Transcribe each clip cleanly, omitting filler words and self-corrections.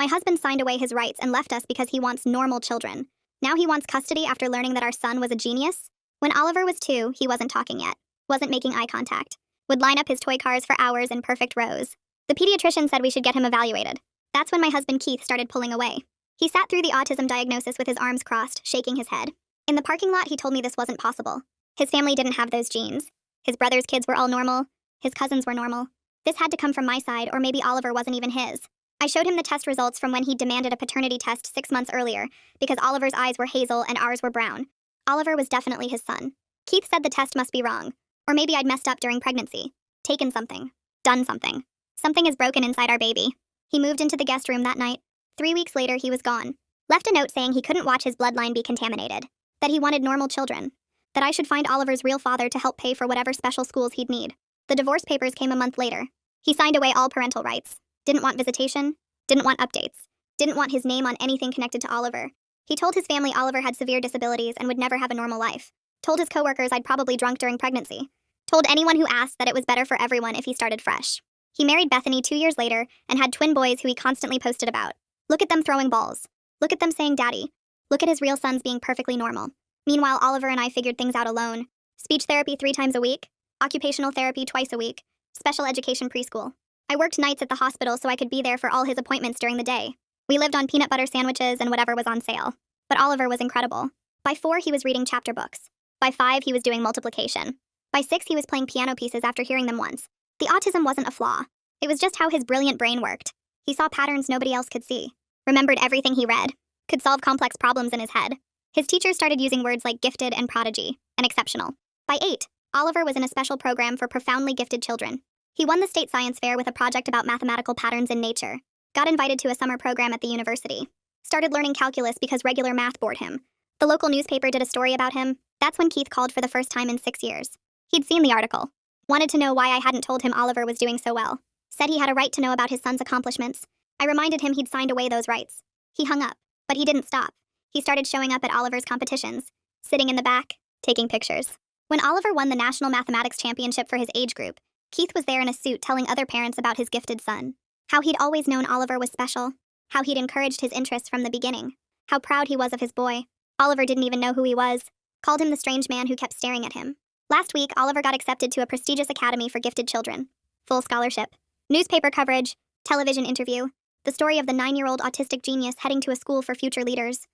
My husband signed away his rights and left us because he wants normal children. Now he wants custody after learning that our son was a genius? When Oliver was 2, he wasn't talking yet, wasn't making eye contact, would line up his toy cars for hours in perfect rows. The pediatrician said we should get him evaluated. That's when my husband Keith started pulling away. He sat through the autism diagnosis with his arms crossed, shaking his head. In the parking lot, he told me this wasn't possible. His family didn't have those genes. His brother's kids were all normal. His cousins were normal. This had to come from my side, or maybe Oliver wasn't even his. I showed him the test results from when he demanded a paternity test 6 months earlier, because Oliver's eyes were hazel and ours were brown. Oliver was definitely his son. Keith said the test must be wrong. Or maybe I'd messed up during pregnancy. Taken something. Done something. Something is broken inside our baby. He moved into the guest room that night. 3 weeks later, he was gone. Left a note saying he couldn't watch his bloodline be contaminated. That he wanted normal children. That I should find Oliver's real father to help pay for whatever special schools he'd need. The divorce papers came a month later. He signed away all parental rights. Didn't want visitation. Didn't want updates. Didn't want his name on anything connected to Oliver. He told his family Oliver had severe disabilities and would never have a normal life. Told his coworkers I'd probably drunk during pregnancy. Told anyone who asked that it was better for everyone if he started fresh. He married Bethany 2 years later and had twin boys who he constantly posted about. Look at them throwing balls. Look at them saying daddy. Look at his real sons being perfectly normal. Meanwhile, Oliver and I figured things out alone. Speech therapy 3 times a week. Occupational therapy twice a week. Special education preschool. I worked nights at the hospital so I could be there for all his appointments during the day. We lived on peanut butter sandwiches and whatever was on sale. But Oliver was incredible. By 4, he was reading chapter books. By 5, he was doing multiplication. By 6, he was playing piano pieces after hearing them once. The autism wasn't a flaw. It was just how his brilliant brain worked. He saw patterns nobody else could see. Remembered everything he read. Could solve complex problems in his head. His teachers started using words like gifted and prodigy, and exceptional. By 8, Oliver was in a special program for profoundly gifted children. He won the state science fair with a project about mathematical patterns in nature. Got invited to a summer program at the university. Started learning calculus because regular math bored him. The local newspaper did a story about him. That's when Keith called for the first time in 6 years. He'd seen the article. Wanted to know why I hadn't told him Oliver was doing so well. Said he had a right to know about his son's accomplishments. I reminded him he'd signed away those rights. He hung up, but he didn't stop. He started showing up at Oliver's competitions, sitting in the back, taking pictures. When Oliver won the National Mathematics Championship for his age group, Keith was there in a suit telling other parents about his gifted son. How he'd always known Oliver was special. How he'd encouraged his interests from the beginning. How proud he was of his boy. Oliver didn't even know who he was. Called him the strange man who kept staring at him. Last week, Oliver got accepted to a prestigious academy for gifted children. Full scholarship. Newspaper coverage. Television interview. The story of the 9-year-old autistic genius heading to a school for future leaders.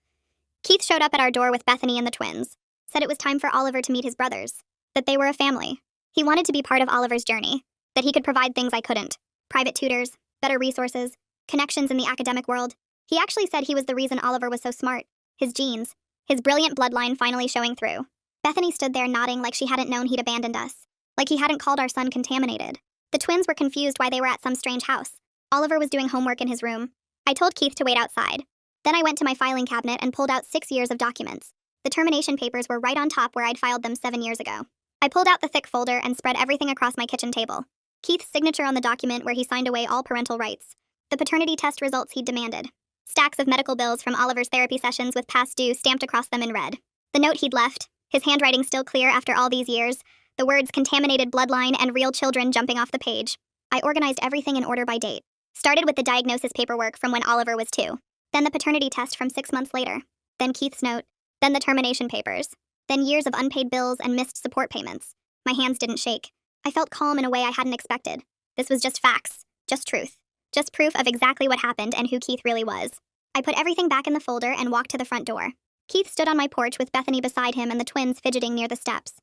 Keith showed up at our door with Bethany and the twins. Said it was time for Oliver to meet his brothers. That they were a family. He wanted to be part of Oliver's journey. That he could provide things I couldn't. Private tutors, better resources, connections in the academic world. He actually said he was the reason Oliver was so smart. His genes. His brilliant bloodline finally showing through. Bethany stood there nodding like she hadn't known he'd abandoned us. Like he hadn't called our son contaminated. The twins were confused why they were at some strange house. Oliver was doing homework in his room. I told Keith to wait outside. Then I went to my filing cabinet and pulled out 6 years of documents. The termination papers were right on top where I'd filed them 7 years ago. I pulled out the thick folder and spread everything across my kitchen table. Keith's signature on the document where he signed away all parental rights. The paternity test results he'd demanded. Stacks of medical bills from Oliver's therapy sessions with past due stamped across them in red. The note he'd left, his handwriting still clear after all these years, the words contaminated bloodline and real children jumping off the page. I organized everything in order by date. Started with the diagnosis paperwork from when Oliver was 2. Then the paternity test from 6 months later. Then Keith's note. Then the termination papers. Then years of unpaid bills and missed support payments. My hands didn't shake. I felt calm in a way I hadn't expected. This was just facts. Just truth. Just proof of exactly what happened and who Keith really was. I put everything back in the folder and walked to the front door. Keith stood on my porch with Bethany beside him and the twins fidgeting near the steps.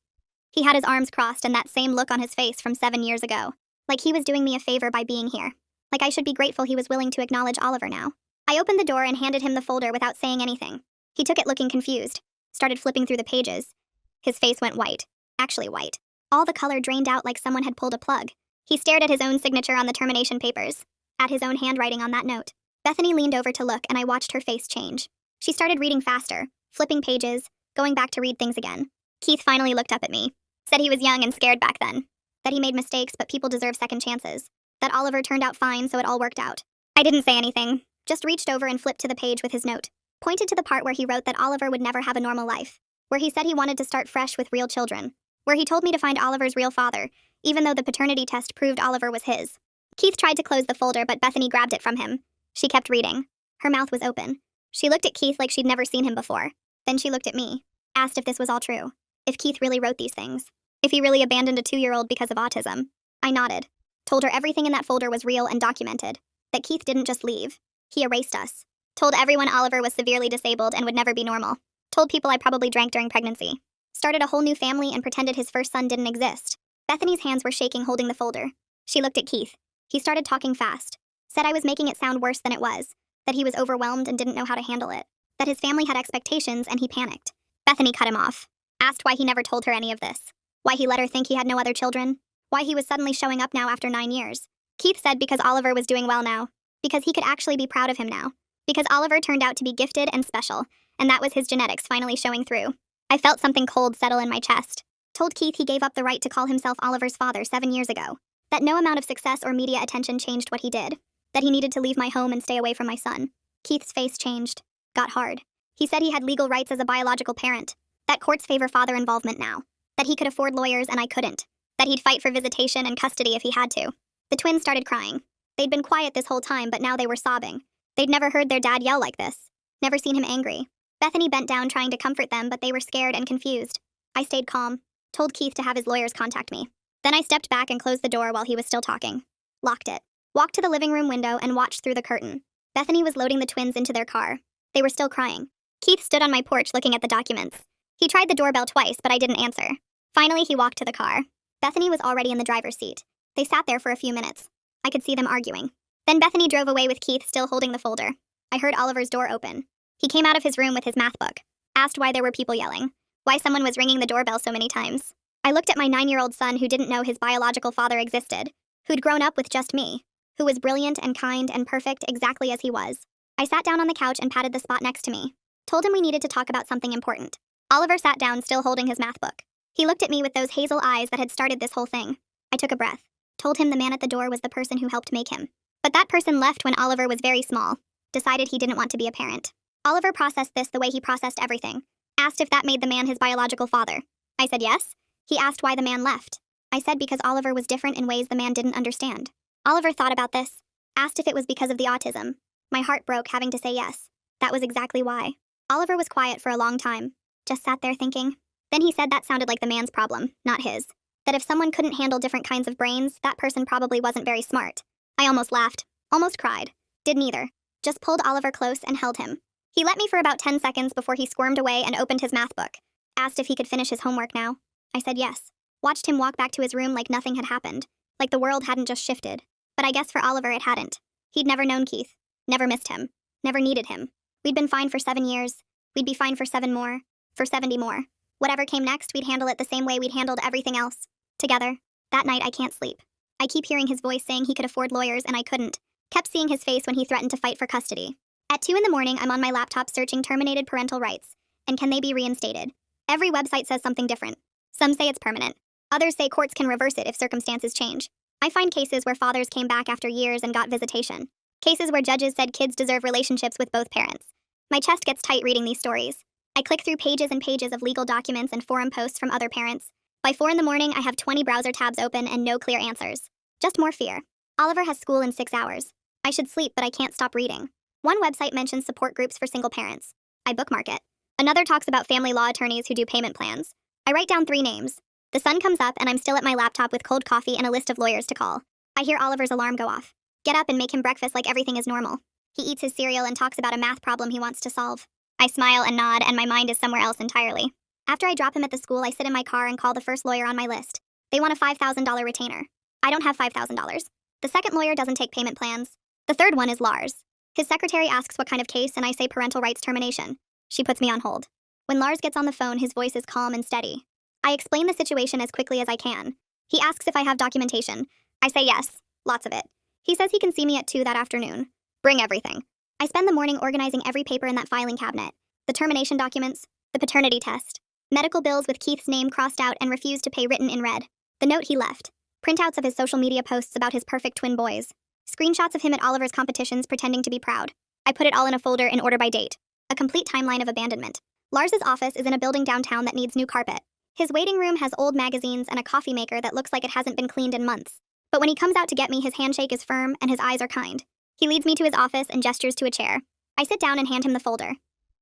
He had his arms crossed and that same look on his face from 7 years ago. Like he was doing me a favor by being here. Like I should be grateful he was willing to acknowledge Oliver now. I opened the door and handed him the folder without saying anything. He took it looking confused. Started flipping through the pages. His face went white. Actually white. All the color drained out like someone had pulled a plug. He stared at his own signature on the termination papers. At his own handwriting on that note. Bethany leaned over to look and I watched her face change. She started reading faster, flipping pages, going back to read things again. Keith finally looked up at me. Said he was young and scared back then. That he made mistakes but people deserve second chances. That Oliver turned out fine so it all worked out. I didn't say anything. Just reached over and flipped to the page with his note. Pointed to the part where he wrote that Oliver would never have a normal life. Where he said he wanted to start fresh with real children. Where he told me to find Oliver's real father, even though the paternity test proved Oliver was his. Keith tried to close the folder but Bethany grabbed it from him. She kept reading. Her mouth was open. She looked at Keith like she'd never seen him before. Then she looked at me, asked if this was all true. If Keith really wrote these things. If he really abandoned a 2-year-old because of autism. I nodded. Told her everything in that folder was real and documented. That Keith didn't just leave. He erased us. Told everyone Oliver was severely disabled and would never be normal. Told people I probably drank during pregnancy. Started a whole new family and pretended his first son didn't exist. Bethany's hands were shaking holding the folder. She looked at Keith. He started talking fast. Said I was making it sound worse than it was. That he was overwhelmed and didn't know how to handle it. That his family had expectations and he panicked. Bethany cut him off. Asked why he never told her any of this. Why he let her think he had no other children. Why he was suddenly showing up now after 9 years. Keith said because Oliver was doing well now. Because he could actually be proud of him now. Because Oliver turned out to be gifted and special, and that was his genetics finally showing through. I felt something cold settle in my chest. Told Keith he gave up the right to call himself Oliver's father 7 years ago. That no amount of success or media attention changed what he did. That he needed to leave my home and stay away from my son. Keith's face changed. Got hard. He said he had legal rights as a biological parent. That courts favor father involvement now. That he could afford lawyers and I couldn't. That he'd fight for visitation and custody if he had to. The twins started crying. They'd been quiet this whole time, but now they were sobbing. They'd never heard their dad yell like this. Never seen him angry. Bethany bent down trying to comfort them, but they were scared and confused. I stayed calm. Told Keith to have his lawyers contact me. Then I stepped back and closed the door while he was still talking. Locked it. Walked to the living room window and watched through the curtain. Bethany was loading the twins into their car. They were still crying. Keith stood on my porch looking at the documents. He tried the doorbell twice, but I didn't answer. Finally, he walked to the car. Bethany was already in the driver's seat. They sat there for a few minutes. I could see them arguing. Then Bethany drove away with Keith still holding the folder. I heard Oliver's door open. He came out of his room with his math book. Asked why there were people yelling. Why someone was ringing the doorbell so many times. I looked at my 9-year-old son who didn't know his biological father existed. Who'd grown up with just me. Who was brilliant and kind and perfect exactly as he was. I sat down on the couch and patted the spot next to me. Told him we needed to talk about something important. Oliver sat down still holding his math book. He looked at me with those hazel eyes that had started this whole thing. I took a breath. Told him the man at the door was the person who helped make him. But that person left when Oliver was very small. Decided he didn't want to be a parent. Oliver processed this the way he processed everything. Asked if that made the man his biological father. I said yes. He asked why the man left. I said because Oliver was different in ways the man didn't understand. Oliver thought about this. Asked if it was because of the autism. My heart broke having to say yes. That was exactly why. Oliver was quiet for a long time. Just sat there thinking. Then he said that sounded like the man's problem, not his. That if someone couldn't handle different kinds of brains, that person probably wasn't very smart. I almost laughed. Almost cried. Did neither. Just pulled Oliver close and held him. He let me for about 10 seconds before he squirmed away and opened his math book. Asked if he could finish his homework now. I said yes. Watched him walk back to his room like nothing had happened. Like the world hadn't just shifted. But I guess for Oliver it hadn't. He'd never known Keith. Never missed him. Never needed him. We'd been fine for 7 years. We'd be fine for 7 more. For 70 more. Whatever came next, we'd handle it the same way we'd handled everything else. Together. That night I can't sleep. I keep hearing his voice saying he could afford lawyers and I couldn't. Kept seeing his face when he threatened to fight for custody. At 2 in the morning, I'm on my laptop searching terminated parental rights. And can they be reinstated? Every website says something different. Some say it's permanent. Others say courts can reverse it if circumstances change. I find cases where fathers came back after years and got visitation. Cases where judges said kids deserve relationships with both parents. My chest gets tight reading these stories. I click through pages and pages of legal documents and forum posts from other parents. By 4 in the morning, I have 20 browser tabs open and no clear answers. Just more fear. Oliver has school in 6 hours. I should sleep, but I can't stop reading. One website mentions support groups for single parents. I bookmark it. Another talks about family law attorneys who do payment plans. I write down 3 names. The sun comes up and I'm still at my laptop with cold coffee and a list of lawyers to call. I hear Oliver's alarm go off. Get up and make him breakfast like everything is normal. He eats his cereal and talks about a math problem he wants to solve. I smile and nod and my mind is somewhere else entirely. After I drop him at the school, I sit in my car and call the first lawyer on my list. They want a $5,000 retainer. I don't have $5,000. The second lawyer doesn't take payment plans. The third one is Lars. His secretary asks what kind of case and I say parental rights termination. She puts me on hold. When Lars gets on the phone, his voice is calm and steady. I explain the situation as quickly as I can. He asks if I have documentation. I say yes, lots of it. He says he can see me at 2 that afternoon. Bring everything. I spend the morning organizing every paper in that filing cabinet. The termination documents, the paternity test, medical bills with Keith's name crossed out and refused to pay written in red, the note he left, printouts of his social media posts about his perfect twin boys, screenshots of him at Oliver's competitions pretending to be proud. I put it all in a folder in order by date. A complete timeline of abandonment. Lars's office is in a building downtown that needs new carpet. His waiting room has old magazines and a coffee maker that looks like it hasn't been cleaned in months. But when he comes out to get me, his handshake is firm and his eyes are kind. He leads me to his office and gestures to a chair. I sit down and hand him the folder.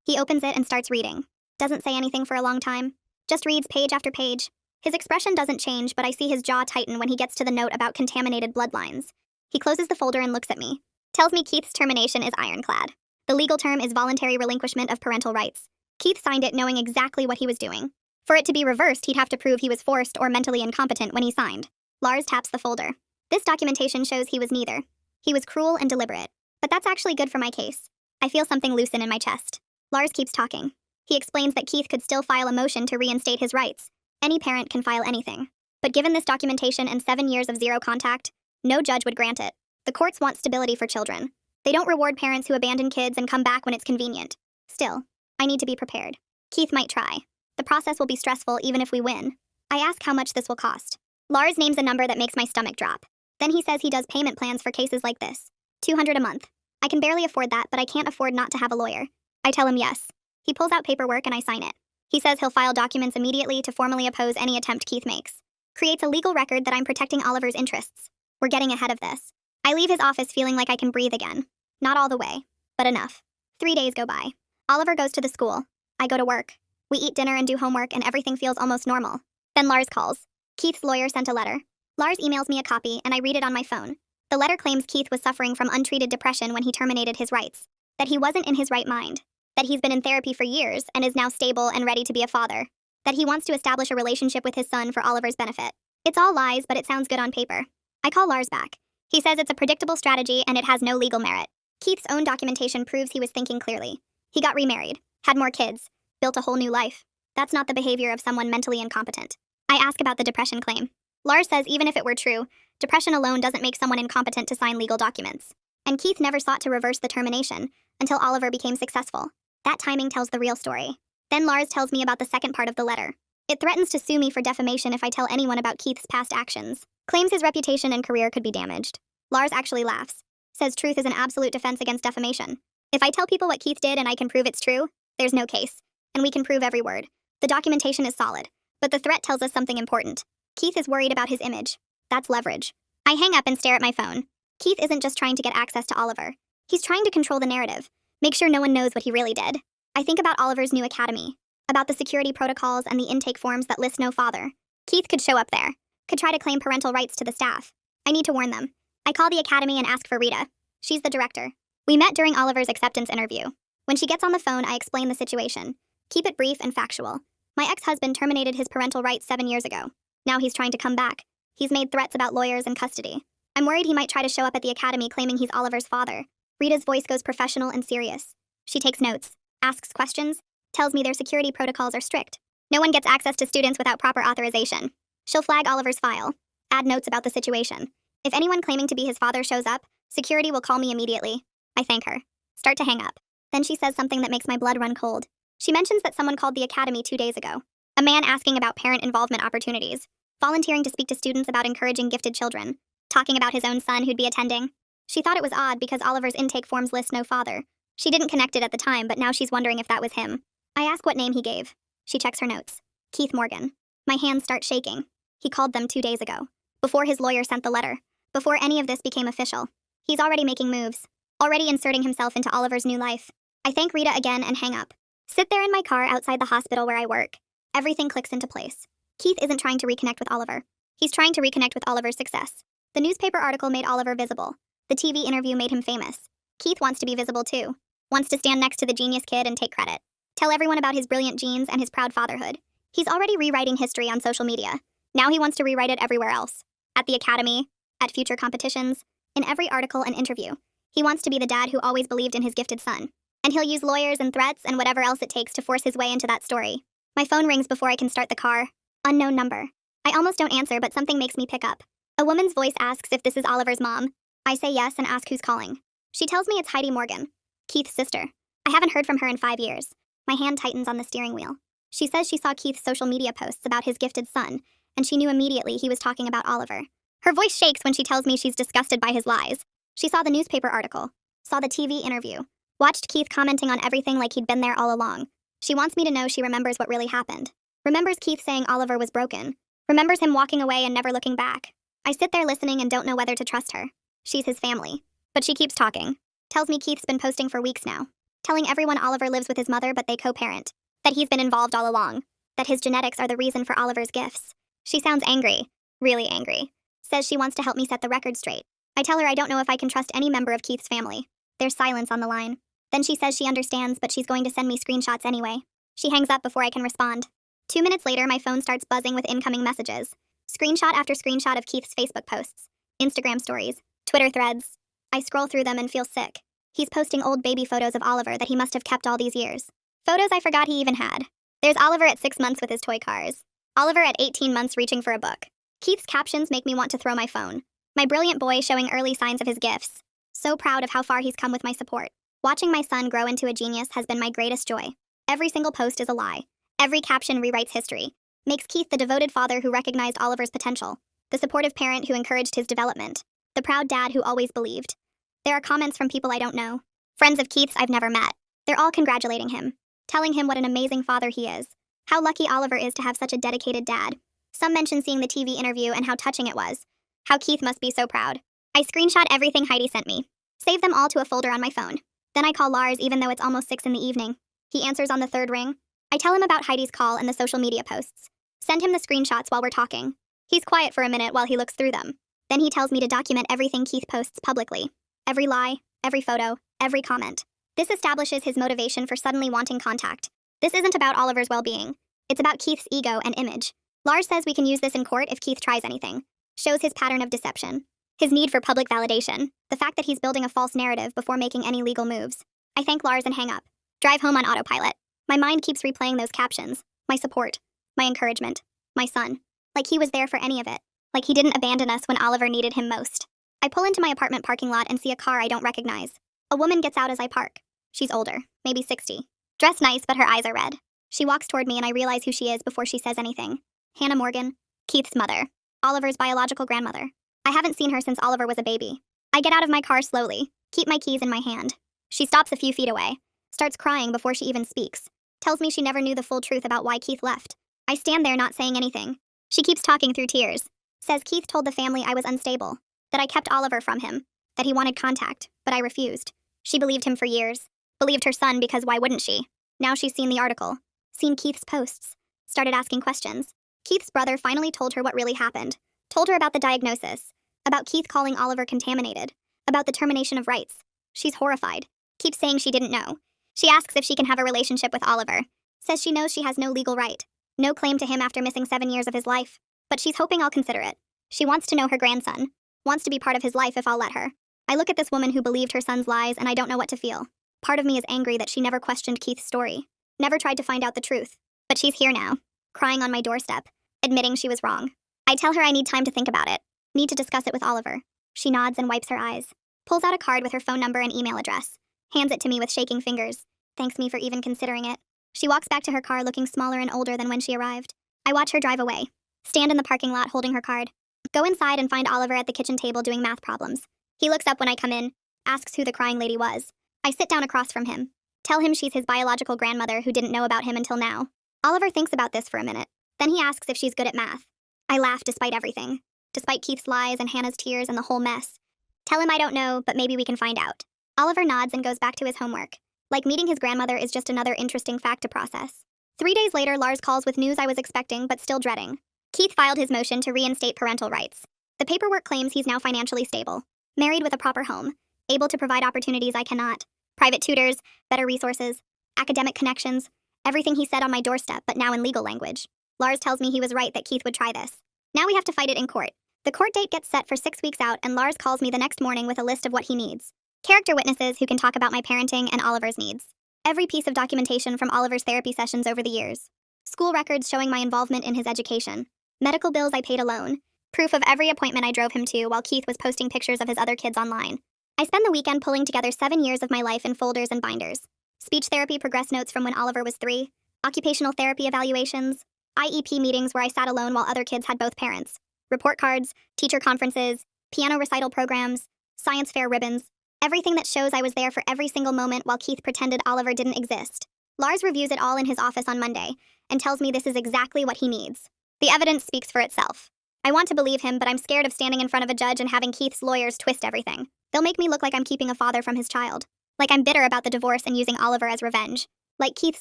He opens it and starts reading. Doesn't say anything for a long time. Just reads page after page. His expression doesn't change, but I see his jaw tighten when he gets to the note about contaminated bloodlines. He closes the folder and looks at me. Tells me Keith's termination is ironclad. The legal term is voluntary relinquishment of parental rights. Keith signed it knowing exactly what he was doing. For it to be reversed, he'd have to prove he was forced or mentally incompetent when he signed. Lars taps the folder. This documentation shows he was neither. He was cruel and deliberate. But that's actually good for my case. I feel something loosen in my chest. Lars keeps talking. He explains that Keith could still file a motion to reinstate his rights. Any parent can file anything. But given this documentation and 7 years of zero contact, no judge would grant it. The courts want stability for children. They don't reward parents who abandon kids and come back when it's convenient. Still, I need to be prepared. Keith might try. The process will be stressful even if we win. I ask how much this will cost. Lars names a number that makes my stomach drop. Then he says he does payment plans for cases like this. $200 a month. I can barely afford that, but I can't afford not to have a lawyer. I tell him yes. He pulls out paperwork and I sign it. He says he'll file documents immediately to formally oppose any attempt Keith makes. Creates a legal record that I'm protecting Oliver's interests. We're getting ahead of this. I leave his office feeling like I can breathe again. Not all the way, but enough. 3 days go by. Oliver goes to the school. I go to work. We eat dinner and do homework and everything feels almost normal. Then Lars calls. Keith's lawyer sent a letter. Lars emails me a copy and I read it on my phone. The letter claims Keith was suffering from untreated depression when he terminated his rights. That he wasn't in his right mind. That he's been in therapy for years and is now stable and ready to be a father. That he wants to establish a relationship with his son for Oliver's benefit. It's all lies, but it sounds good on paper. I call Lars back. He says it's a predictable strategy and it has no legal merit. Keith's own documentation proves he was thinking clearly. He got remarried, had more kids, built a whole new life. That's not the behavior of someone mentally incompetent. I ask about the depression claim. Lars says even if it were true, depression alone doesn't make someone incompetent to sign legal documents. And Keith never sought to reverse the termination until Oliver became successful. That timing tells the real story. Then Lars tells me about the second part of the letter. It threatens to sue me for defamation if I tell anyone about Keith's past actions. Claims his reputation and career could be damaged. Lars actually laughs. Says truth is an absolute defense against defamation. If I tell people what Keith did and I can prove it's true, there's no case. And we can prove every word. The documentation is solid. But the threat tells us something important. Keith is worried about his image. That's leverage. I hang up and stare at my phone. Keith isn't just trying to get access to Oliver. He's trying to control the narrative. Make sure no one knows what he really did. I think about Oliver's new academy. About the security protocols and the intake forms that list no father. Keith could show up there. Could try to claim parental rights to the staff. I need to warn them. I call the academy and ask for Rita. She's the director. We met during Oliver's acceptance interview. When she gets on the phone, I explain the situation. Keep it brief and factual. My ex-husband terminated his parental rights 7 years ago. Now he's trying to come back. He's made threats about lawyers and custody. I'm worried he might try to show up at the academy claiming he's Oliver's father. Rita's voice goes professional and serious. She takes notes, asks questions, tells me their security protocols are strict. No one gets access to students without proper authorization. She'll flag Oliver's file, add notes about the situation. If anyone claiming to be his father shows up, security will call me immediately. I thank her. Start to hang up. Then she says something that makes my blood run cold. She mentions that someone called the academy 2 days ago. A man asking about parent involvement opportunities, volunteering to speak to students about encouraging gifted children, talking about his own son who'd be attending. She thought it was odd because Oliver's intake forms list no father. She didn't connect it at the time, but now she's wondering if that was him. I ask what name he gave. She checks her notes. Keith Morgan. My hands start shaking. He called them 2 days ago. Before his lawyer sent the letter. Before any of this became official. He's already making moves. Already inserting himself into Oliver's new life. I thank Rita again and hang up. Sit there in my car outside the hospital where I work. Everything clicks into place. Keith isn't trying to reconnect with Oliver. He's trying to reconnect with Oliver's success. The newspaper article made Oliver visible. The TV interview made him famous. Keith wants to be visible too. Wants to stand next to the genius kid and take credit. Tell everyone about his brilliant genes and his proud fatherhood. He's already rewriting history on social media. Now he wants to rewrite it everywhere else. At the academy, at future competitions, in every article and interview. He wants to be the dad who always believed in his gifted son. And he'll use lawyers and threats and whatever else it takes to force his way into that story. My phone rings before I can start the car. Unknown number. I almost don't answer, but something makes me pick up. A woman's voice asks if this is Oliver's mom. I say yes and ask who's calling. She tells me it's Heidi Morgan, Keith's sister. I haven't heard from her in 5 years. My hand tightens on the steering wheel. She says she saw Keith's social media posts about his gifted son, and she knew immediately he was talking about Oliver. Her voice shakes when she tells me she's disgusted by his lies. She saw the newspaper article, saw the TV interview, watched Keith commenting on everything like he'd been there all along. She wants me to know she remembers what really happened. Remembers Keith saying Oliver was broken. Remembers him walking away and never looking back. I sit there listening and don't know whether to trust her. She's his family. But she keeps talking. Tells me Keith's been posting for weeks now. telling everyone Oliver lives with his mother but they co-parent, that he's been involved all along, that his genetics are the reason for Oliver's gifts. She sounds angry, really angry. Says she wants to help me set the record straight. I tell her I don't know if I can trust any member of Keith's family. There's silence on the line. Then she says she understands, but she's going to send me screenshots anyway. She hangs up before I can respond. 2 minutes later, my phone starts buzzing with incoming messages. Screenshot after screenshot of Keith's Facebook posts, Instagram stories, Twitter threads. I scroll through them and feel sick. He's posting old baby photos of Oliver that he must have kept all these years. Photos I forgot he even had. There's Oliver at 6 months with his toy cars. Oliver at 18 months reaching for a book. Keith's captions make me want to throw my phone. My brilliant boy showing early signs of his gifts. So proud of how far he's come with my support. Watching my son grow into a genius has been my greatest joy. Every single post is a lie. Every caption rewrites history. Makes Keith the devoted father who recognized Oliver's potential. The supportive parent who encouraged his development. The proud dad who always believed. There are comments from people I don't know. Friends of Keith's I've never met. They're all congratulating him. Telling him what an amazing father he is. How lucky Oliver is to have such a dedicated dad. Some mention seeing the TV interview and how touching it was. How Keith must be so proud. I screenshot everything Heidi sent me. Save them all to a folder on my phone. Then I call Lars even though it's almost 6 in the evening. He answers on the 3rd ring. I tell him about Heidi's call and the social media posts. Send him the screenshots while we're talking. He's quiet for a minute while he looks through them. Then he tells me to document everything Keith posts publicly. Every lie, every photo, every comment. This establishes his motivation for suddenly wanting contact. This isn't about Oliver's well-being. It's about Keith's ego and image. Lars says we can use this in court if Keith tries anything. Shows his pattern of deception. His need for public validation. The fact that he's building a false narrative before making any legal moves. I thank Lars and hang up. Drive home on autopilot. My mind keeps replaying those captions. My support. My encouragement. My son. Like he was there for any of it. Like he didn't abandon us when Oliver needed him most. I pull into my apartment parking lot and see a car I don't recognize. A woman gets out as I park. She's older, maybe 60. Dressed nice, but her eyes are red. She walks toward me and I realize who she is before she says anything. Hannah Morgan. Keith's mother. Oliver's biological grandmother. I haven't seen her since Oliver was a baby. I get out of my car slowly, keep my keys in my hand. She stops a few feet away, starts crying before she even speaks. Tells me she never knew the full truth about why Keith left. I stand there not saying anything. She keeps talking through tears. Says Keith told the family I was unstable, that I kept Oliver from him, that he wanted contact, but I refused. She believed him for years. Believed her son because why wouldn't she? Now she's seen the article, seen Keith's posts, started asking questions. Keith's brother finally told her what really happened. Told her about the diagnosis, about Keith calling Oliver contaminated, about the termination of rights. She's horrified. Keeps saying she didn't know. She asks if she can have a relationship with Oliver. Says she knows she has no legal right. No claim to him after missing 7 years of his life. But she's hoping I'll consider it. She wants to know her grandson. Wants to be part of his life if I'll let her. I look at this woman who believed her son's lies and I don't know what to feel. Part of me is angry that she never questioned Keith's story. Never tried to find out the truth. But she's here now. Crying on my doorstep. Admitting she was wrong. I tell her I need time to think about it. Need to discuss it with Oliver. She nods and wipes her eyes. Pulls out a card with her phone number and email address. Hands it to me with shaking fingers. Thanks me for even considering it. She walks back to her car looking smaller and older than when she arrived. I watch her drive away. Stand in the parking lot holding her card. Go inside and find Oliver at the kitchen table doing math problems. He looks up when I come in. Asks who the crying lady was. I sit down across from him. Tell him she's his biological grandmother who didn't know about him until now. Oliver thinks about this for a minute. Then he asks if she's good at math. I laugh despite everything. Despite Keith's lies and Hannah's tears and the whole mess. Tell him I don't know, but maybe we can find out. Oliver nods and goes back to his homework. Like meeting his grandmother is just another interesting fact to process. 3 days later, Lars calls with news I was expecting but still dreading. Keith filed his motion to reinstate parental rights. The paperwork claims he's now financially stable. Married with a proper home. Able to provide opportunities I cannot. Private tutors, better resources, academic connections. Everything he said on my doorstep, but now in legal language. Lars tells me he was right that Keith would try this. Now we have to fight it in court. The court date gets set for 6 weeks out and Lars calls me the next morning with a list of what he needs. Character witnesses who can talk about my parenting and Oliver's needs. Every piece of documentation from Oliver's therapy sessions over the years. School records showing my involvement in his education. Medical bills I paid alone. Proof of every appointment I drove him to while Keith was posting pictures of his other kids online. I spend the weekend pulling together 7 years of my life in folders and binders. Speech therapy progress notes from when Oliver was 3. Occupational therapy evaluations. IEP meetings where I sat alone while other kids had both parents. Report cards, teacher conferences, piano recital programs, science fair ribbons. Everything that shows I was there for every single moment while Keith pretended Oliver didn't exist. Lars reviews it all in his office on Monday and tells me this is exactly what he needs. The evidence speaks for itself. I want to believe him, but I'm scared of standing in front of a judge and having Keith's lawyers twist everything. They'll make me look like I'm keeping a father from his child. Like I'm bitter about the divorce and using Oliver as revenge. Like Keith's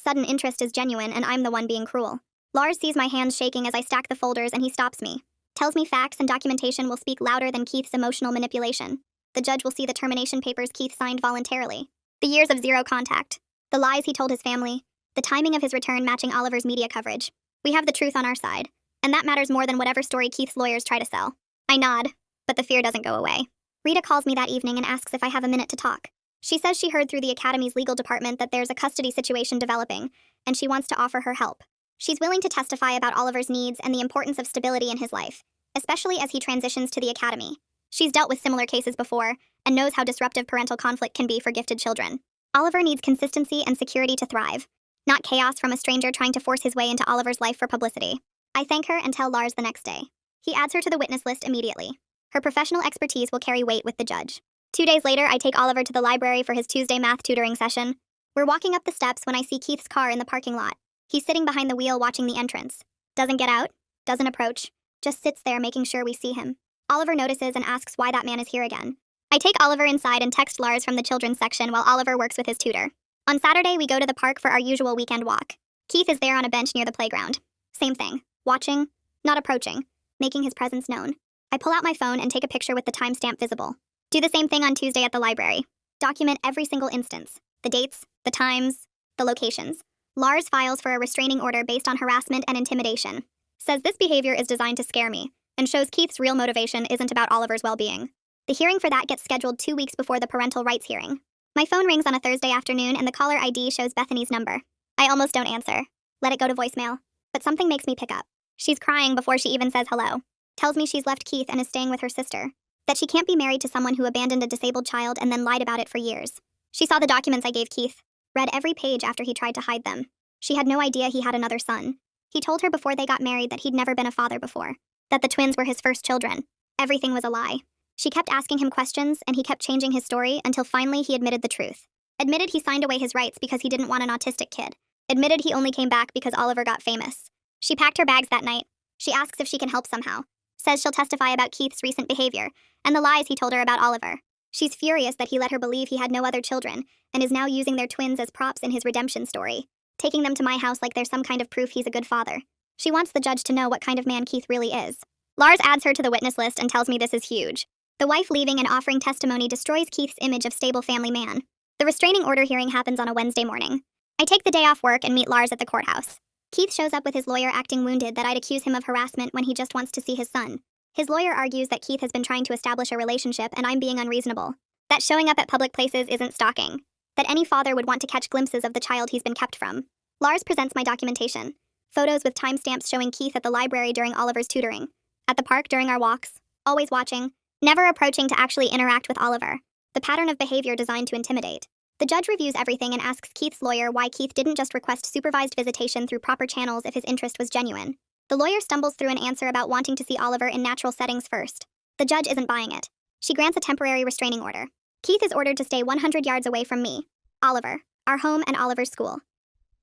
sudden interest is genuine and I'm the one being cruel. Lars sees my hands shaking as I stack the folders and he stops me. Tells me facts and documentation will speak louder than Keith's emotional manipulation. The judge will see the termination papers Keith signed voluntarily. The years of zero contact. The lies he told his family. The timing of his return matching Oliver's media coverage. We have the truth on our side. And that matters more than whatever story Keith's lawyers try to sell. I nod, but the fear doesn't go away. Rita calls me that evening and asks if I have a minute to talk. She says she heard through the Academy's legal department that there's a custody situation developing, and she wants to offer her help. She's willing to testify about Oliver's needs and the importance of stability in his life, especially as he transitions to the Academy. She's dealt with similar cases before, and knows how disruptive parental conflict can be for gifted children. Oliver needs consistency and security to thrive, not chaos from a stranger trying to force his way into Oliver's life for publicity. I thank her and tell Lars the next day. He adds her to the witness list immediately. Her professional expertise will carry weight with the judge. 2 days later, I take Oliver to the library for his Tuesday math tutoring session. We're walking up the steps when I see Keith's car in the parking lot. He's sitting behind the wheel watching the entrance. Doesn't get out, doesn't approach, just sits there making sure we see him. Oliver notices and asks why that man is here again. I take Oliver inside and text Lars from the children's section while Oliver works with his tutor. On Saturday, we go to the park for our usual weekend walk. Keith is there on a bench near the playground. Same thing, watching, not approaching, making his presence known. I pull out my phone and take a picture with the timestamp visible. Do the same thing on Tuesday at the library. Document every single instance. The dates, the times, the locations. Lars files for a restraining order based on harassment and intimidation. Says this behavior is designed to scare me, and shows Keith's real motivation isn't about Oliver's well-being. The hearing for that gets scheduled 2 weeks before the parental rights hearing. My phone rings on a Thursday afternoon and the caller ID shows Bethany's number. I almost don't answer. Let it go to voicemail. But something makes me pick up. She's crying before she even says hello. Tells me she's left Keith and is staying with her sister. That she can't be married to someone who abandoned a disabled child and then lied about it for years. She saw the documents I gave Keith. Read every page after he tried to hide them. She had no idea he had another son. He told her before they got married that he'd never been a father before. That the twins were his first children. Everything was a lie. She kept asking him questions and he kept changing his story until finally he admitted the truth. Admitted he signed away his rights because he didn't want an autistic kid. Admitted he only came back because Oliver got famous. She packed her bags that night. She asks if she can help somehow. Says she'll testify about Keith's recent behavior and the lies he told her about Oliver. She's furious that he let her believe he had no other children and is now using their twins as props in his redemption story, taking them to my house like they're some kind of proof he's a good father. She wants the judge to know what kind of man Keith really is. Lars adds her to the witness list and tells me this is huge. The wife leaving and offering testimony destroys Keith's image of stable family man. The restraining order hearing happens on a Wednesday morning. I take the day off work and meet Lars at the courthouse. Keith shows up with his lawyer acting wounded that I'd accuse him of harassment when he just wants to see his son. His lawyer argues that Keith has been trying to establish a relationship and I'm being unreasonable. That showing up at public places isn't stalking. That any father would want to catch glimpses of the child he's been kept from. Lars presents my documentation. Photos with timestamps showing Keith at the library during Oliver's tutoring. At the park during our walks. Always watching. Never approaching to actually interact with Oliver. The pattern of behavior designed to intimidate. The judge reviews everything and asks Keith's lawyer why Keith didn't just request supervised visitation through proper channels if his interest was genuine. The lawyer stumbles through an answer about wanting to see Oliver in natural settings first. The judge isn't buying it. She grants a temporary restraining order. Keith is ordered to stay 100 yards away from me, Oliver, our home, and Oliver's school.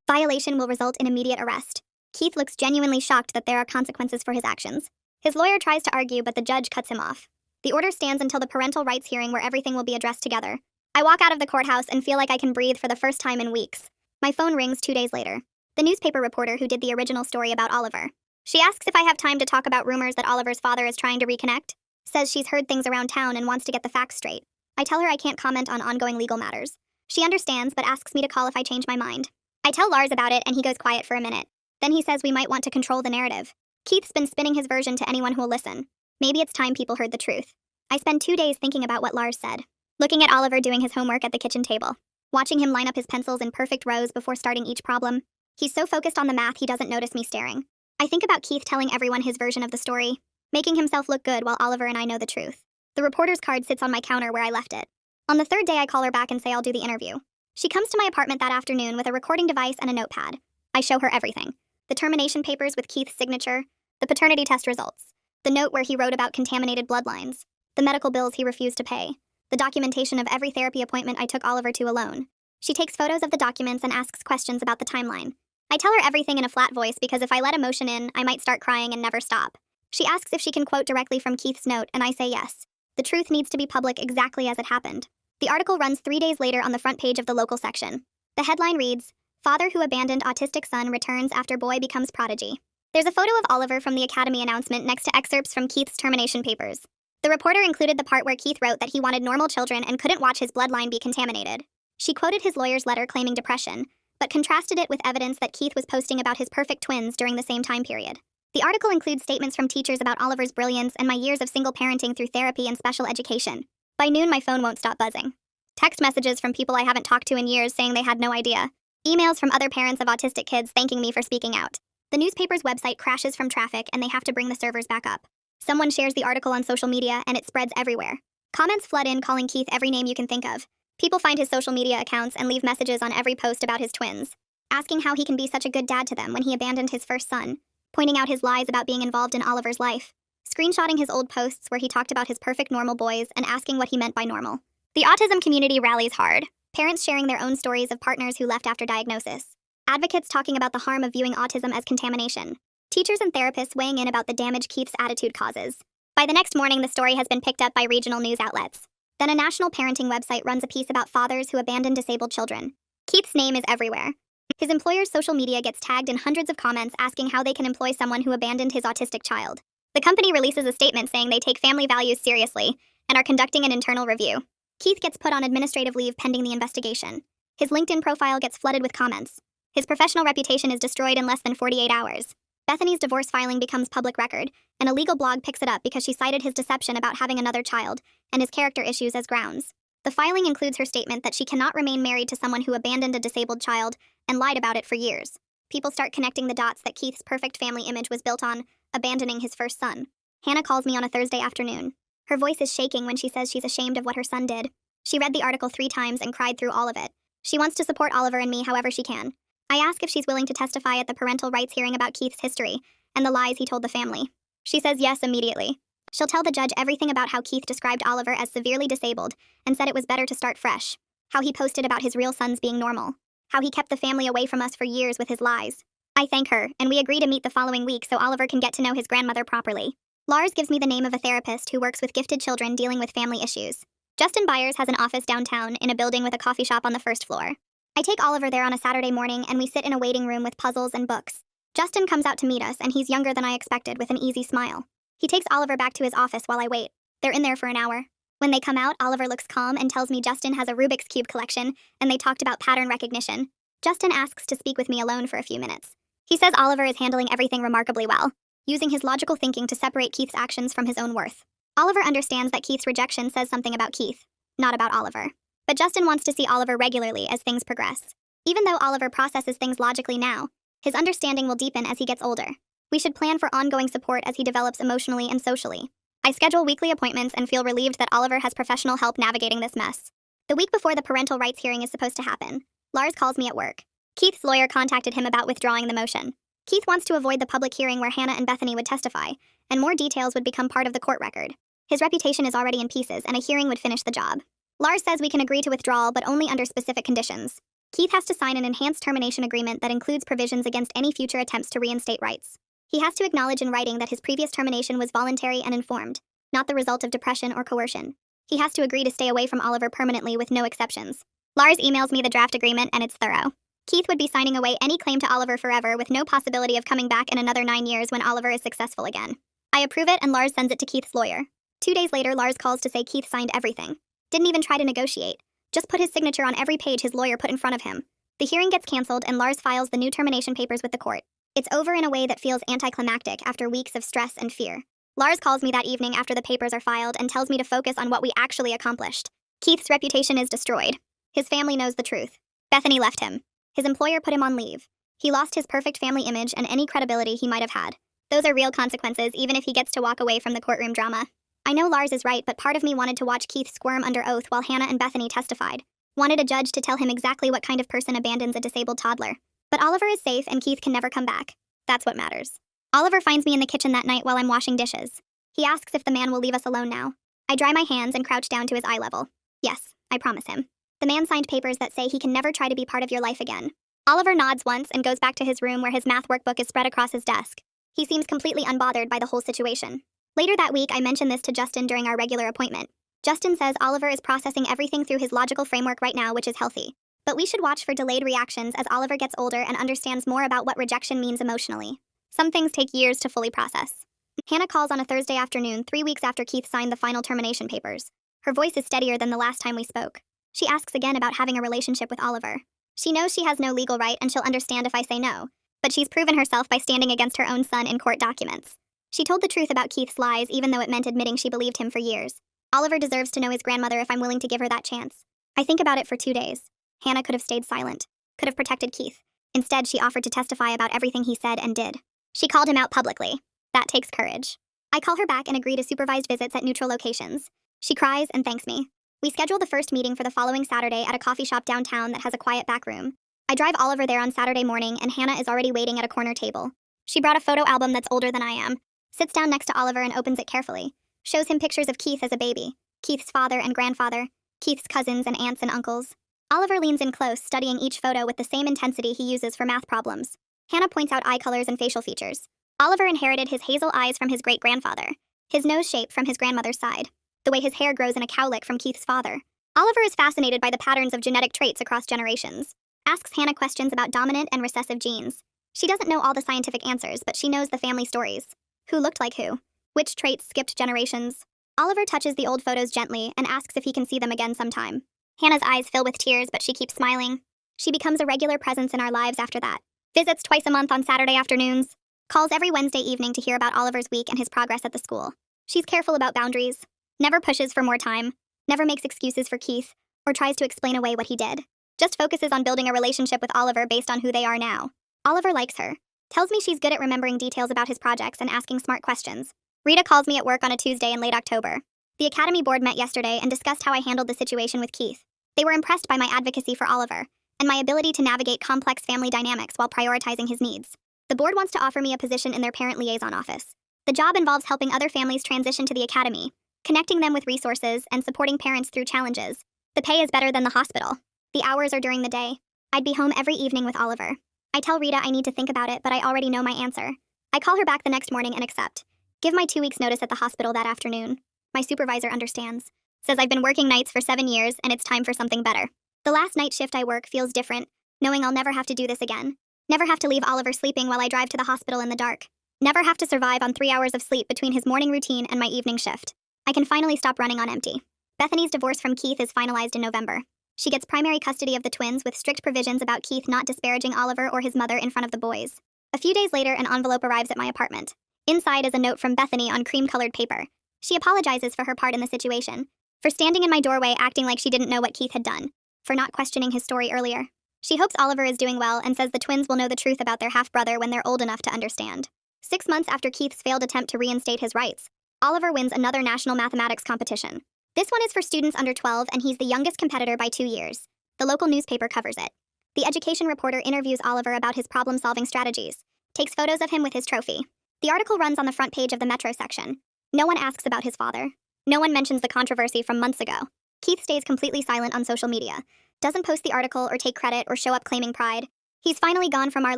Violation will result in immediate arrest. Keith looks genuinely shocked that there are consequences for his actions. His lawyer tries to argue, but the judge cuts him off. The order stands until the parental rights hearing where everything will be addressed together. I walk out of the courthouse and feel like I can breathe for the first time in weeks. My phone rings 2 days later. The newspaper reporter who did the original story about Oliver. She asks if I have time to talk about rumors that Oliver's father is trying to reconnect. Says she's heard things around town and wants to get the facts straight. I tell her I can't comment on ongoing legal matters. She understands but asks me to call if I change my mind. I tell Lars about it and he goes quiet for a minute. Then he says we might want to control the narrative. Keith's been spinning his version to anyone who will listen. Maybe it's time people heard the truth. I spend 2 days thinking about what Lars said. Looking at Oliver doing his homework at the kitchen table. Watching him line up his pencils in perfect rows before starting each problem. He's so focused on the math he doesn't notice me staring. I think about Keith telling everyone his version of the story, making himself look good while Oliver and I know the truth. The reporter's card sits on my counter where I left it. On the third day I call her back and say I'll do the interview. She comes to my apartment that afternoon with a recording device and a notepad. I show her everything. The termination papers with Keith's signature, the paternity test results, the note where he wrote about contaminated bloodlines, the medical bills he refused to pay, the documentation of every therapy appointment I took Oliver to alone. She takes photos of the documents and asks questions about the timeline. I tell her everything in a flat voice because if I let emotion in, I might start crying and never stop. She asks if she can quote directly from Keith's note, and I say yes. The truth needs to be public exactly as it happened. The article runs 3 days later on the front page of the local section. The headline reads, "Father who abandoned autistic son returns after boy becomes prodigy." There's a photo of Oliver from the Academy announcement next to excerpts from Keith's termination papers. The reporter included the part where Keith wrote that he wanted normal children and couldn't watch his bloodline be contaminated. She quoted his lawyer's letter claiming depression, but contrasted it with evidence that Keith was posting about his perfect twins during the same time period. The article includes statements from teachers about Oliver's brilliance and my years of single parenting through therapy and special education. By noon, my phone won't stop buzzing. Text messages from people I haven't talked to in years saying they had no idea. Emails from other parents of autistic kids thanking me for speaking out. The newspaper's website crashes from traffic and they have to bring the servers back up. Someone shares the article on social media and it spreads everywhere. Comments flood in calling Keith every name you can think of. People find his social media accounts and leave messages on every post about his twins, asking how he can be such a good dad to them when he abandoned his first son, pointing out his lies about being involved in Oliver's life, screenshotting his old posts where he talked about his perfect normal boys and asking what he meant by normal. The autism community rallies hard. Parents sharing their own stories of partners who left after diagnosis. Advocates talking about the harm of viewing autism as contamination. Teachers and therapists weighing in about the damage Keith's attitude causes. By the next morning, the story has been picked up by regional news outlets. Then a national parenting website runs a piece about fathers who abandon disabled children. Keith's name is everywhere. His employer's social media gets tagged in hundreds of comments asking how they can employ someone who abandoned his autistic child. The company releases a statement saying they take family values seriously and are conducting an internal review. Keith gets put on administrative leave pending the investigation. His LinkedIn profile gets flooded with comments. His professional reputation is destroyed in less than 48 hours. Bethany's divorce filing becomes public record, and a legal blog picks it up because she cited his deception about having another child and his character issues as grounds. The filing includes her statement that she cannot remain married to someone who abandoned a disabled child and lied about it for years. People start connecting the dots that Keith's perfect family image was built on abandoning his first son. Hannah calls me on a Thursday afternoon. Her voice is shaking when she says she's ashamed of what her son did. She read the article 3 times and cried through all of it. She wants to support Oliver and me however she can. I ask if she's willing to testify at the parental rights hearing about Keith's history and the lies he told the family. She says yes immediately. She'll tell the judge everything about how Keith described Oliver as severely disabled and said it was better to start fresh, how he posted about his real sons being normal, how he kept the family away from us for years with his lies. I thank her, and we agree to meet the following week so Oliver can get to know his grandmother properly. Lars gives me the name of a therapist who works with gifted children dealing with family issues. Justin Byers has an office downtown in a building with a coffee shop on the first floor. I take Oliver there on a Saturday morning and we sit in a waiting room with puzzles and books. Justin comes out to meet us and he's younger than I expected with an easy smile. He takes Oliver back to his office while I wait. They're in there for an hour. When they come out, Oliver looks calm and tells me Justin has a Rubik's Cube collection and they talked about pattern recognition. Justin asks to speak with me alone for a few minutes. He says Oliver is handling everything remarkably well, using his logical thinking to separate Keith's actions from his own worth. Oliver understands that Keith's rejection says something about Keith, not about Oliver. But Justin wants to see Oliver regularly as things progress. Even though Oliver processes things logically now, his understanding will deepen as he gets older. We should plan for ongoing support as he develops emotionally and socially. I schedule weekly appointments and feel relieved that Oliver has professional help navigating this mess. The week before the parental rights hearing is supposed to happen, Lars calls me at work. Keith's lawyer contacted him about withdrawing the motion. Keith wants to avoid the public hearing where Hannah and Bethany would testify, and more details would become part of the court record. His reputation is already in pieces, and a hearing would finish the job. Lars says we can agree to withdrawal, but only under specific conditions. Keith has to sign an enhanced termination agreement that includes provisions against any future attempts to reinstate rights. He has to acknowledge in writing that his previous termination was voluntary and informed, not the result of depression or coercion. He has to agree to stay away from Oliver permanently with no exceptions. Lars emails me the draft agreement and it's thorough. Keith would be signing away any claim to Oliver forever with no possibility of coming back in another 9 years when Oliver is successful again. I approve it and Lars sends it to Keith's lawyer. 2 days later, Lars calls to say Keith signed everything. Didn't even try to negotiate. Just put his signature on every page his lawyer put in front of him. The hearing gets canceled and Lars files the new termination papers with the court. It's over in a way that feels anticlimactic after weeks of stress and fear. Lars calls me that evening after the papers are filed and tells me to focus on what we actually accomplished. Keith's reputation is destroyed. His family knows the truth. Bethany left him. His employer put him on leave. He lost his perfect family image and any credibility he might have had. Those are real consequences even if he gets to walk away from the courtroom drama. I know Lars is right, but part of me wanted to watch Keith squirm under oath while Hannah and Bethany testified. Wanted a judge to tell him exactly what kind of person abandons a disabled toddler. But Oliver is safe and Keith can never come back. That's what matters. Oliver finds me in the kitchen that night while I'm washing dishes. He asks if the man will leave us alone now. I dry my hands and crouch down to his eye level. Yes, I promise him. The man signed papers that say he can never try to be part of your life again. Oliver nods once and goes back to his room where his math workbook is spread across his desk. He seems completely unbothered by the whole situation. Later that week, I mention this to Justin during our regular appointment. Justin says Oliver is processing everything through his logical framework right now, which is healthy. But we should watch for delayed reactions as Oliver gets older and understands more about what rejection means emotionally. Some things take years to fully process. Hannah calls on a Thursday afternoon, 3 weeks after Keith signed the final termination papers. Her voice is steadier than the last time we spoke. She asks again about having a relationship with Oliver. She knows she has no legal right and she'll understand if I say no. But she's proven herself by standing against her own son in court documents. She told the truth about Keith's lies even though it meant admitting she believed him for years. Oliver deserves to know his grandmother if I'm willing to give her that chance. I think about it for 2 days. Hannah could have stayed silent, could have protected Keith. Instead, she offered to testify about everything he said and did. She called him out publicly. That takes courage. I call her back and agree to supervised visits at neutral locations. She cries and thanks me. We schedule the first meeting for the following Saturday at a coffee shop downtown that has a quiet back room. I drive Oliver there on Saturday morning and Hannah is already waiting at a corner table. She brought a photo album that's older than I am, sits down next to Oliver and opens it carefully. Shows him pictures of Keith as a baby, Keith's father and grandfather, Keith's cousins and aunts and uncles. Oliver leans in close, studying each photo with the same intensity he uses for math problems. Hannah points out eye colors and facial features. Oliver inherited his hazel eyes from his great-grandfather, his nose shape from his grandmother's side, the way his hair grows in a cowlick from Keith's father. Oliver is fascinated by the patterns of genetic traits across generations. Asks Hannah questions about dominant and recessive genes. She doesn't know all the scientific answers, but she knows the family stories. Who looked like who? Which traits skipped generations? Oliver touches the old photos gently and asks if he can see them again sometime. Hannah's eyes fill with tears, but she keeps smiling. She becomes a regular presence in our lives after that. Visits twice a month on Saturday afternoons. Calls every Wednesday evening to hear about Oliver's week and his progress at the school. She's careful about boundaries. Never pushes for more time. Never makes excuses for Keith, or tries to explain away what he did. Just focuses on building a relationship with Oliver based on who they are now. Oliver likes her. Tells me she's good at remembering details about his projects and asking smart questions. Rita calls me at work on a Tuesday in late October. The Academy board met yesterday and discussed how I handled the situation with Keith. They were impressed by my advocacy for Oliver, and my ability to navigate complex family dynamics while prioritizing his needs. The board wants to offer me a position in their parent liaison office. The job involves helping other families transition to the Academy, connecting them with resources, and supporting parents through challenges. The pay is better than the hospital. The hours are during the day. I'd be home every evening with Oliver. I tell Rita I need to think about it, but I already know my answer. I call her back the next morning and accept. Give my 2 weeks notice at the hospital that afternoon. My supervisor understands. Says I've been working nights for 7 years and it's time for something better. The last night shift I work feels different, knowing I'll never have to do this again. Never have to leave Oliver sleeping while I drive to the hospital in the dark. Never have to survive on 3 hours of sleep between his morning routine and my evening shift. I can finally stop running on empty. Bethany's divorce from Keith is finalized in November. She gets primary custody of the twins with strict provisions about Keith not disparaging Oliver or his mother in front of the boys. A few days later, an envelope arrives at my apartment. Inside is a note from Bethany on cream-colored paper. She apologizes for her part in the situation, for standing in my doorway acting like she didn't know what Keith had done, for not questioning his story earlier. She hopes Oliver is doing well and says the twins will know the truth about their half-brother when they're old enough to understand. 6 months after Keith's failed attempt to reinstate his rights, Oliver wins another national mathematics competition. This one is for students under 12 and he's the youngest competitor by 2 years. The local newspaper covers it. The education reporter interviews Oliver about his problem-solving strategies, takes photos of him with his trophy. The article runs on the front page of the Metro section. No one asks about his father. No one mentions the controversy from months ago. Keith stays completely silent on social media, doesn't post the article or take credit or show up claiming pride. He's finally gone from our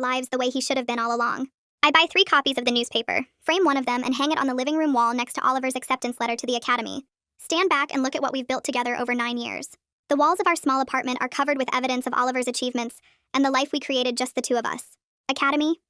lives the way he should have been all along. I buy 3 copies of the newspaper, frame one of them and hang it on the living room wall next to Oliver's acceptance letter to the Academy. Stand back and look at what we've built together over 9 years. The walls of our small apartment are covered with evidence of Oliver's achievements and the life we created just the 2 of us. Academy,